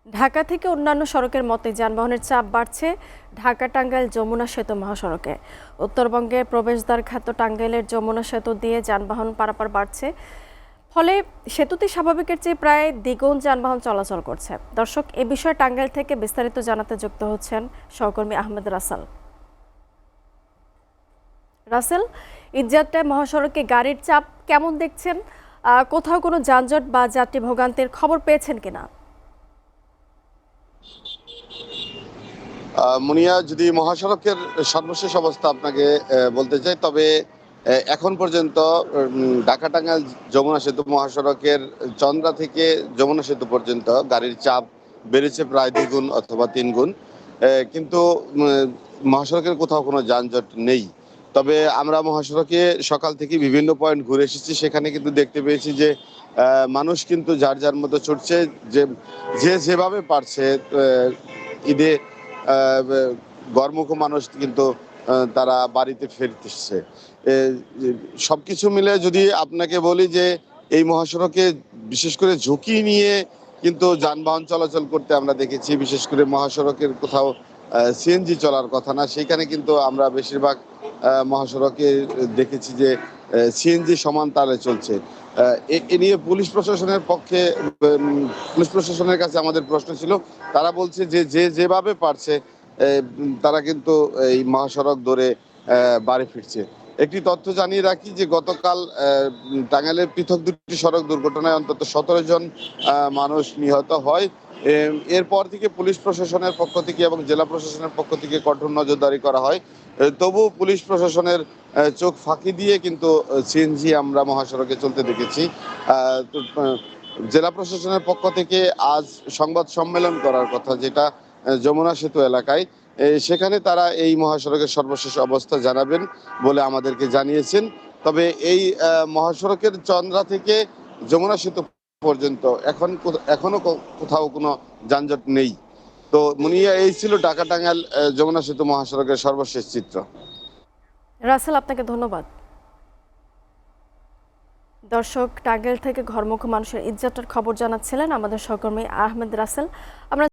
ঢাকা থেকে অন্যান্য সড়কের মতে যানবাহনের চাপ বাড়ছে ঢাকা টাঙ্গাইল যমুনা সেতু মহাসড়কে। উত্তরবঙ্গের প্রবেশদ্বার খ্যাত টাঙ্গাইলের যমুনা সেতু দিয়ে যানবাহন পারাপার বাড়ছে, ফলে সেতুতে স্বাভাবিকের চেয়ে প্রায় দ্বিগুণ যানবাহন চলাচল করছে। দর্শক, এ বিষয়ে টাঙ্গাইল থেকে বিস্তারিত জানাতে যুক্ত হচ্ছেন সহকর্মী আহমেদ রাসেল। রাসেল, ঈদযাত্রায় মহাসড়কে গাড়ির চাপ কেমন দেখছেন? কোথাও কোনো যানজট বা যাত্রী ভোগান্তির খবর পেয়েছেন কিনা? মুনিয়া, যদি মহাসড়কের সর্বশেষ অবস্থা আপনাকে বলতে চাই, তবে এখন পর্যন্ত ঢাকা টাঙ্গাইল যমুনা সেতু মহাসড়কের চন্দ্রা থেকে যমুনা সেতু পর্যন্ত গাড়ির চাপ বেড়েছে প্রায় দ্বিগুণ অথবা তিনগুণ। কিন্তু মহাসড়কের কোথাও কোনো যানজট নেই। তবে আমরা মহাসড়কে সকাল থেকে বিভিন্ন পয়েন্ট ঘুরে এসেছি, সেখানে কিন্তু দেখতে পেয়েছি যে মানুষ কিন্তু যার যার মতো ছুটছে, যে যে যেভাবে পারছে। ঈদে গরমুখ মানুষ কিন্তু তারা বাড়িতে ফিরতেছে। সবকিছু মিলে যদি আপনাকে বলি যে এই মহাসড়কে বিশেষ করে ঝুঁকি নিয়ে কিন্তু যানবাহন চলাচল করতে আমরা দেখেছি। বিশেষ করে মহাসড়কের কোথাও সিএনজি চলার কথা না, সেখানে কিন্তু আমরা বেশিরভাগ মহাসড়কে দেখেছি যে সিএনজি সমান তালে চলছে। এ নিয়ে পুলিশ প্রশাসনের পক্ষে পুলিশ প্রশাসনের কাছে আমাদের প্রশ্ন ছিল। তারা বলছে যে যে যেভাবে পারছে তারা কিন্তু এই মহাসড়ক ধরে বাড়ি ফিরছে। একটি তথ্য জানিয়ে রাখি যে গতকাল টাঙ্গাইলের পৃথক দুটি সড়ক দুর্ঘটনায় অন্তত 17 জন মানুষ নিহত হয়। এরপর থেকে পুলিশ প্রশাসনের পক্ষ থেকে এবং জেলা প্রশাসনের পক্ষ থেকে কঠোর নজরদারি করা হয়। তবু পুলিশ প্রশাসনের চোখ ফাঁকি দিয়ে কিন্তু সিএনজি আমরা মহাসড়কে চলতে দেখেছি। তো জেলা প্রশাসনের পক্ষ থেকে আজ সংবাদ সম্মেলন করার কথা, যেটা যমুনা সেতু এলাকায়। সেখানে তারা এই মহাসড়কের সর্বশেষ অবস্থা জানাবেন বলে আমাদেরকে জানিয়েছেন। তবে এই মহাসড়কের চন্দ্রা থেকে যমুনা সেতু পর্যন্ত এখনো কোথাও কোনো যানজট নেই। তো মুনিয়া, এই ছিল ঢাকা টাঙ্গাইল যমুনা সেতু মহাসড়কের সর্বশেষ চিত্র। রাসেল, আপনাকে ধন্যবাদ। দর্শক, টাঙ্গাইল থেকে ঘরমুখ মানুষের ঈদযাত্রার খবর জানাচ্ছিলেন আমাদের সহকর্মী আহমেদ রাসেল। আমরা